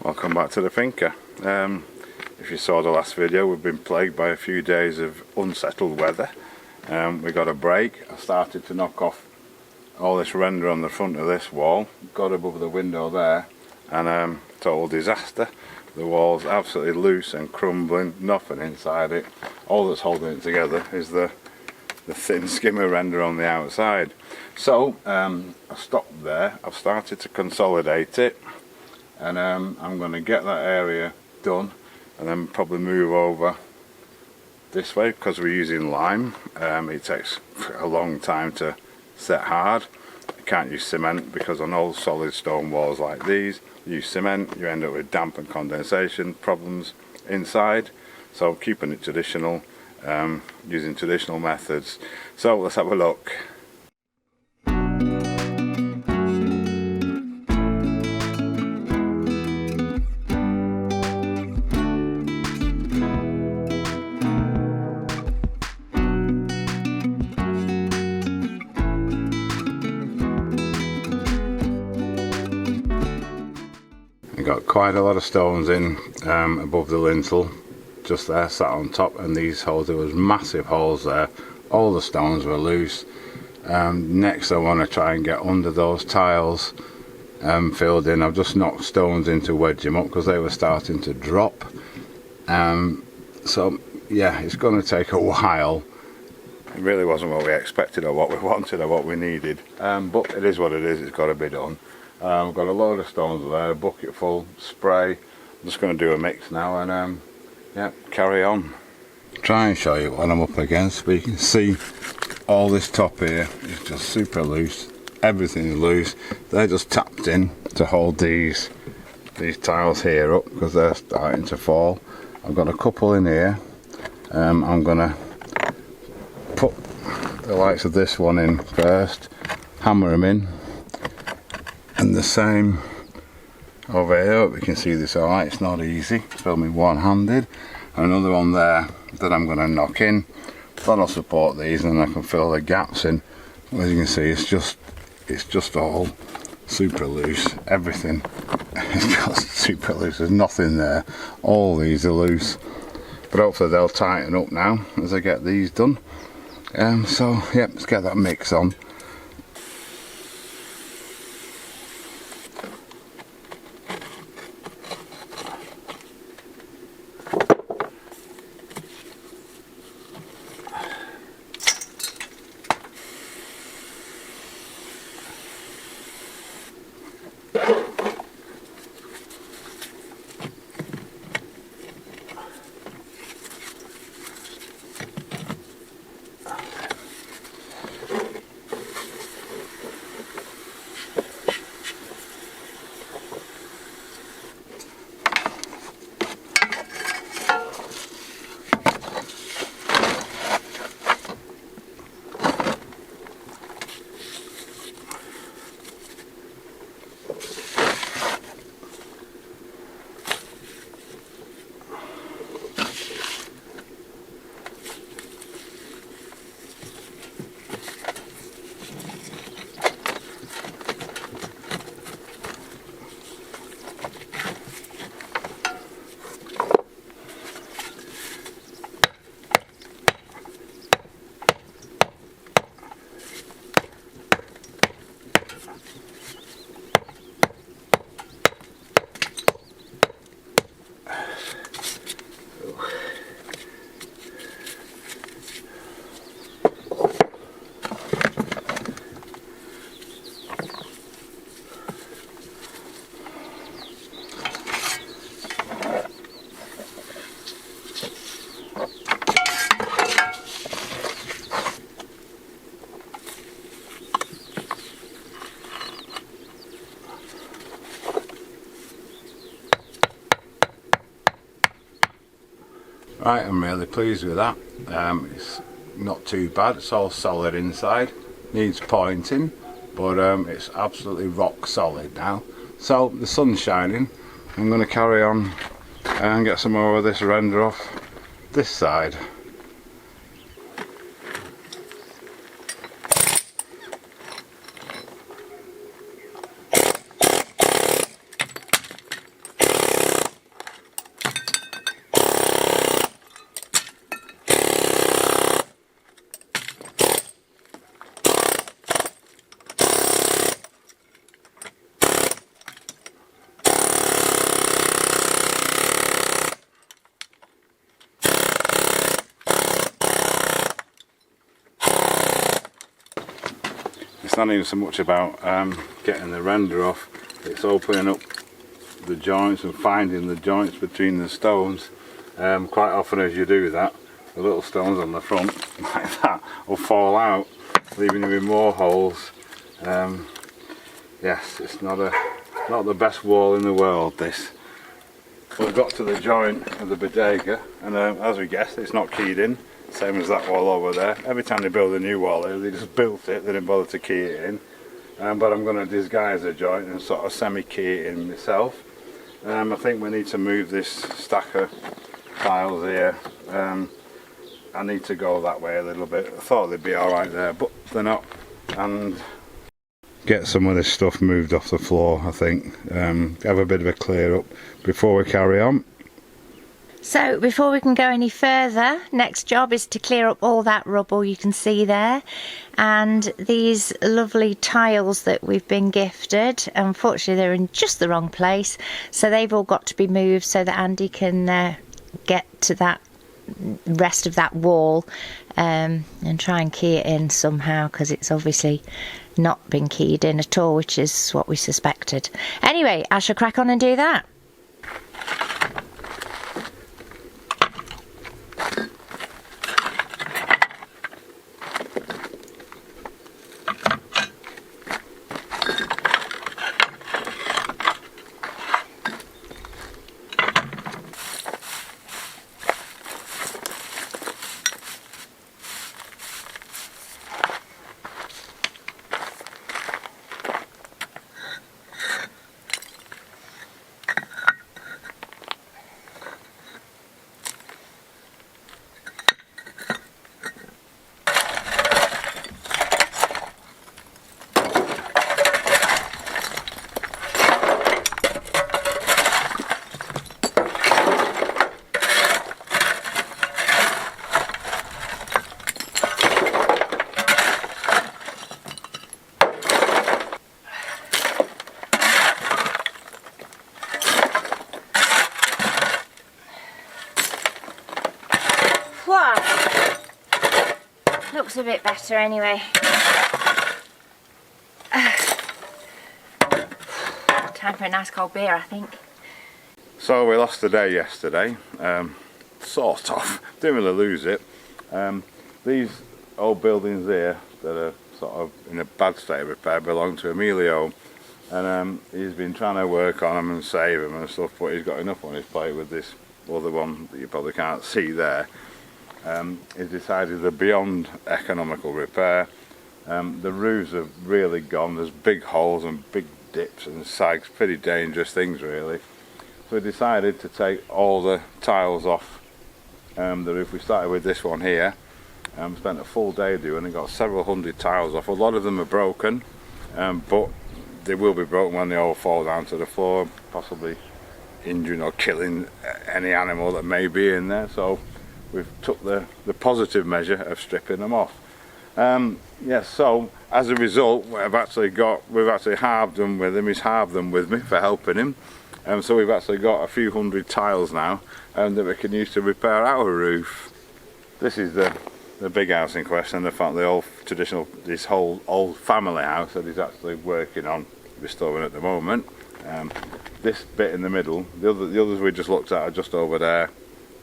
Welcome back to the Finca. If you saw the last video, we've been plagued by a few days of unsettled weather. We got a break. I started to knock off all this render on the front of this wall, got above the window there, and total disaster. The wall's absolutely loose and crumbling, nothing inside it. All that's holding it together is the thin skimmer render on the outside. So I stopped there. I've started to consolidate it, and I'm going to get that area done and then probably move over this way because we're using lime. It takes a long time to set hard. You can't use cement because on old solid stone walls like these, you use cement, you end up with damp and condensation problems inside. So keeping it traditional, using traditional methods. So let's have a look. Got quite a lot of stones in above the lintel, just there, sat on top, and these holes, there was massive holes there. All the stones were loose. Next I want to try and get under those tiles filled in. I've just knocked stones in to wedge them up because they were starting to drop. So yeah, it's going to take a while. It really wasn't what we expected or what we wanted or what we needed, but it is what it is. It's got to be done. I've got a load of stones there, a bucket full, spray. I'm just going to do a mix now and yeah, carry on. Try and show you what I'm up against, but you can see all this top here is just super loose. Everything is loose. They're just tapped in to hold these tiles here up because they're starting to fall. I've got a couple in here. I'm going to put the likes of this one in first, hammer them in. And the same over here. We can see this alright, it's not easy, filming one-handed. Another one there that I'm going to knock in, that'll support these and I can fill the gaps in. As you can see, it's just all super loose. Everything is just super loose, there's nothing there. All these are loose, but hopefully they'll tighten up now as I get these done. So yeah, let's get that mix on. Right, I'm really pleased with that. It's not too bad, it's all solid inside, needs pointing, but it's absolutely rock solid now. So the sun's shining, I'm going to carry on and get some more of this render off this side. it's not even so much about getting the render off, it's opening up the joints and finding the joints between the stones. Quite often as you do that, the little stones on the front like that will fall out, leaving you with more holes. Yes, it's not the best wall in the world, this. We've got to the joint of the bodega, and as we guessed, it's not keyed in, same as that wall over there. Every time they build a new wall here, they just built it, they didn't bother to key it in. But I'm going to disguise the joint and sort of semi-key it in myself. I think we need to move this stack of tiles here. I need to go that way a little bit. I thought they'd be alright there, but they're not. And get some of this stuff moved off the floor, I think. Have a bit of a clear up before we carry on. So before we can go any further, next job is to clear up all that rubble you can see there, and these lovely tiles that we've been gifted. Unfortunately they're in just the wrong place, so they've all got to be moved so that Andy can get to that rest of that wall and try and key it in somehow, because it's obviously not been keyed in at all, which is what we suspected. Anyway, I shall crack on and do that. Looks a bit better anyway. Time for a nice cold beer, I think. So we lost the day yesterday, sort of, didn't really lose it. These old buildings here that are sort of in a bad state of repair belong to Emilio, and he's been trying to work on them and save them and stuff, but he's got enough on his plate with this other one that you probably can't see there. He's decided they're beyond economical repair. The roofs are really gone, there's big holes and big dips and sags, pretty dangerous things really. So we decided to take all the tiles off the roof. We started with this one here, spent a full day doing it, got several hundred tiles off. A lot of them are broken, but they will be broken when they all fall down to the floor, possibly injuring or killing any animal that may be in there. So we've took the positive measure of stripping them off. Yes, so as a result, we've actually halved them with him. He's halved them with me for helping him. So we've actually got a few hundred tiles now that we can use to repair our roof. This is the big house in question, the old traditional, this whole old family house that he's actually working on restoring at the moment. This bit in the middle, the others we just looked at are just over there,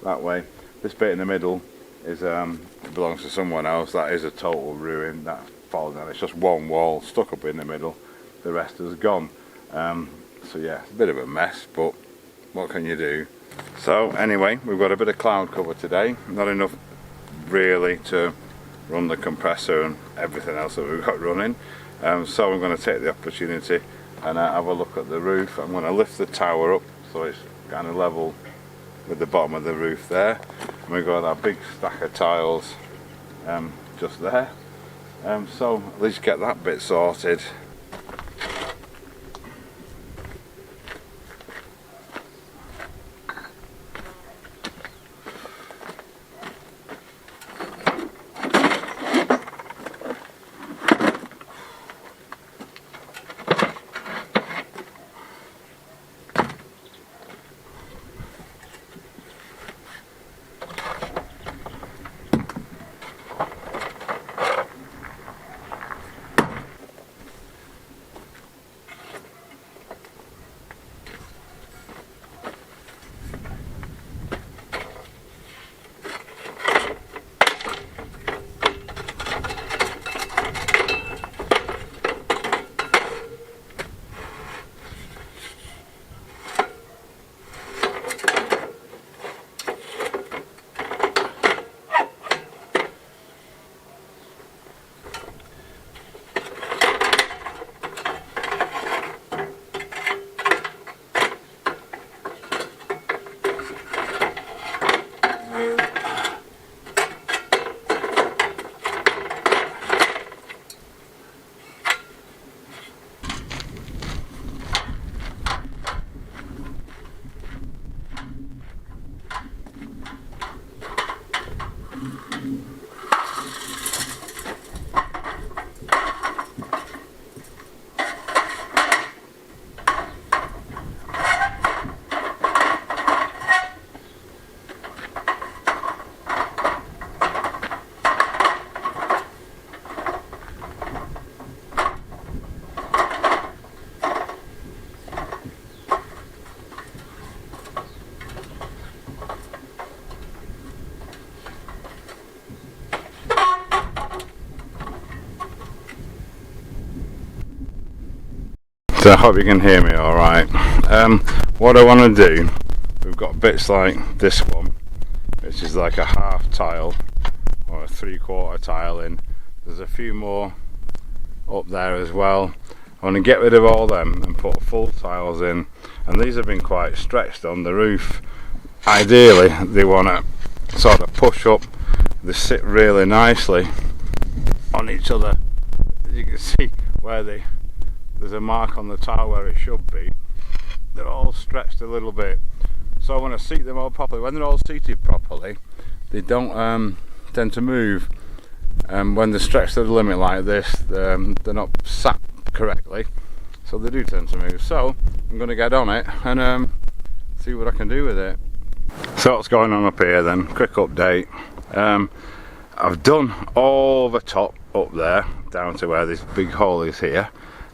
that way. This bit in the middle is belongs to someone else. That is a total ruin. That's fallen down. It's just one wall stuck up in the middle. The rest is gone. So yeah, it's a bit of a mess, but what can you do? So anyway, we've got a bit of cloud cover today. Not enough really to run the compressor and everything else that we've got running. So I'm going to take the opportunity and have a look at the roof. I'm going to lift the tower up so it's kind of level with the bottom of the roof there, and we've got our big stack of tiles just there, so at least get that bit sorted. I hope you can hear me alright. What I want to do, we've got bits like this one, which is like a half tile or a 3/4 tile in. There's a few more up there as well. I want to get rid of all them and put full tiles in, and these have been quite stretched on the roof. Ideally they want to sort of push up, they sit really nicely on each other. You can see where there's a mark on the tile where it should be. They're all stretched a little bit, so I want to seat them all properly. When they're all seated properly, they don't tend to move. When they're stretched to the limit like this, they're not sat correctly, so they do tend to move. So I'm going to get on it and see what I can do with it. So what's going on up here then? Quick update. I've done all the top up there down to where this big hole is here.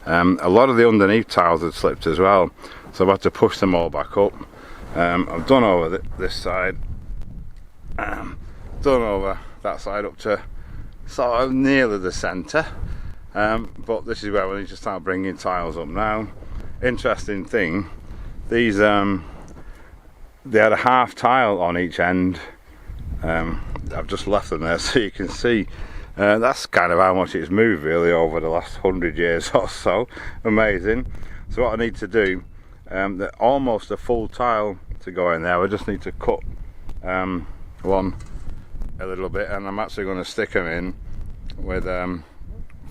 A lot of the underneath tiles had slipped as well, so I've had to push them all back up. I've done over this side, done over that side up to sort of nearly the centre, but this is where we need to start bringing tiles up now. Interesting thing, these they had a half tile on each end. I've just left them there so you can see. That's kind of how much it's moved really over the last 100 years or so. Amazing. So what I need to do, almost a full tile to go in there. I just need to cut one a little bit, and I'm actually going to stick them in with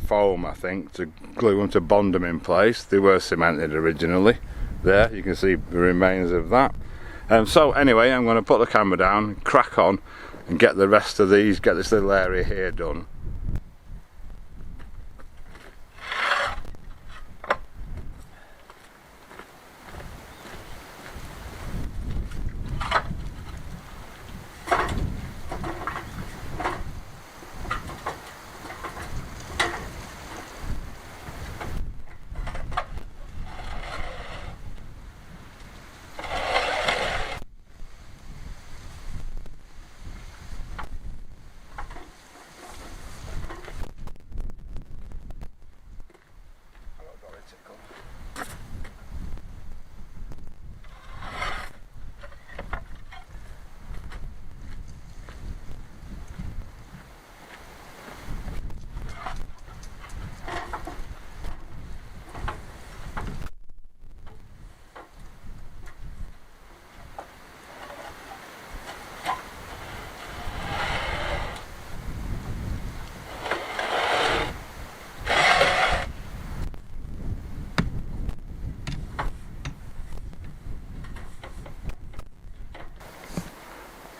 foam, I think, to glue them, to bond them in place. They were cemented originally. There you can see the remains of that. So anyway, I'm going to put the camera down, crack on and get the rest of these, get this little area here done.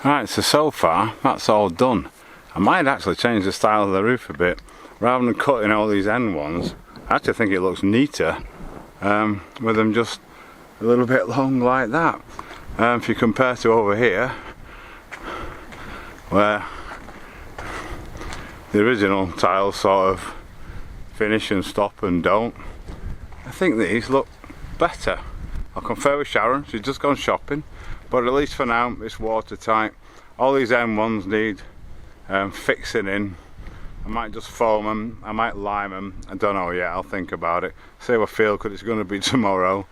Right, so far that's all done. I might actually change the style of the roof a bit. Rather than cutting all these end ones, I actually think it looks neater with them just a little bit long like that. If you compare to over here, where the original tiles sort of finish and stop and don't, I think these look better. I'll confer with Sharon, she's just gone shopping, but at least for now it's watertight. All these M1s need fixing in. I might just foam them, I might lime them, I don't know yet, I'll think about it. See how I feel, because it's going to be tomorrow.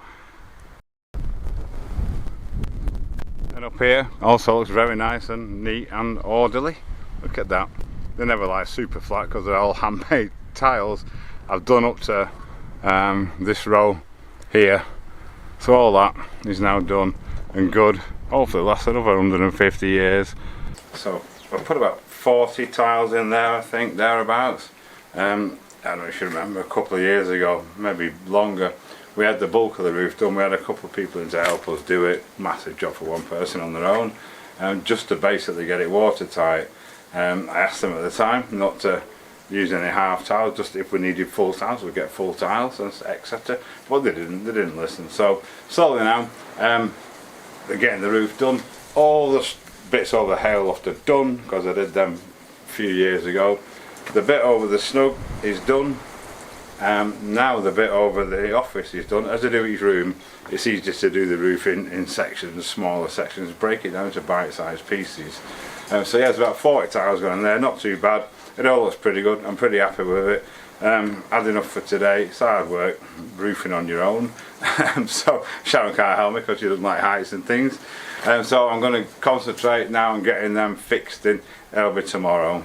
And up here also looks very nice and neat and orderly. Look at that. They're never like super flat because they're all handmade tiles. I've done up to this row here, so all that is now done and good. Hopefully lasts another 150 years. So I've put about 40 tiles in there, I think, thereabouts. I don't know if you remember, a couple of years ago, maybe longer, we had the bulk of the roof done. We had a couple of people in to help us do it. Massive job for one person on their own, just to basically get it watertight. I asked them at the time not to use any half tiles, just if we needed full tiles we'd get full tiles, etc. But they didn't listen. So slowly now, they're getting the roof done. All the bits over the hail loft are done because I did them a few years ago. The bit over the snug is done. Now the bit over the office is done. As I do each room, it's easier to do the roof in sections, smaller sections, break it down to bite-sized pieces. So yeah, there's about 40 tiles going there, not too bad. It all looks pretty good, I'm pretty happy with it. Had enough for today. It's hard work roofing on your own. So Sharon can't help me because she doesn't like heights and things. So I'm going to concentrate now on getting them fixed in. It'll be tomorrow.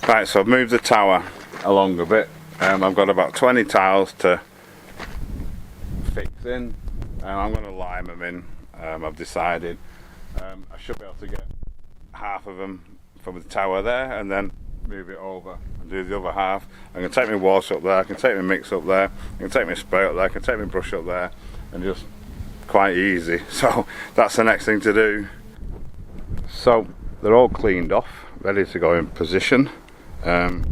Right, so I've moved the tower along a bit. I've got about 20 tiles to fix in. I'm going to lime them in. I've decided I should be able to get half of them from the tower there and then move it over and do the other half. I can take my wash up there, I can take my mix up there, I can take my spray up there, I can take my brush up there, and just quite easy. So that's the next thing to do. So they're all cleaned off, ready to go in position. I've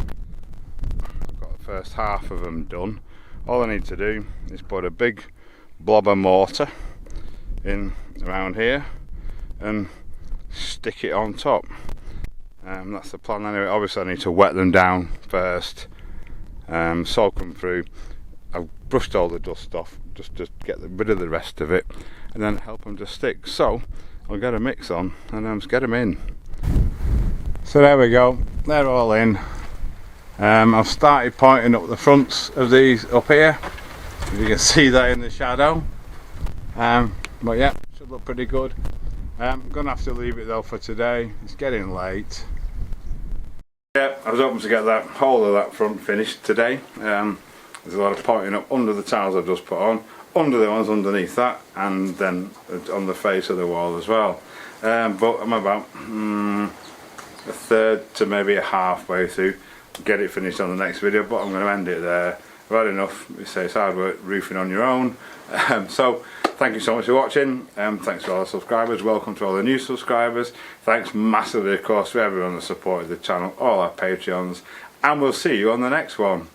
got the first half of them done. All I need to do is put a big blob of mortar in around here and stick it on top. That's the plan anyway. Obviously I need to wet them down first, soak them through. I've brushed all the dust off just to get rid of the rest of it and then help them to stick. So I'll get a mix on and just get them in. So there we go, they're all in. I've started pointing up the fronts of these up here, if you can see that in the shadow. But yeah, should look pretty good. I'm going to have to leave it though for today, it's getting late. Yeah, I was hoping to get that whole of that front finished today. There's a lot of pointing up under the tiles I've just put on, under the ones underneath that, and then on the face of the wall as well. But I'm about a third to maybe a halfway through. Get it finished on the next video, but I'm going to end it there. I've had enough. We say it's hard work roofing on your own. So thank you so much for watching. Thanks to all the subscribers. Welcome to all the new subscribers. Thanks massively, of course, to everyone that supported the channel, all our Patreons, and we'll see you on the next one.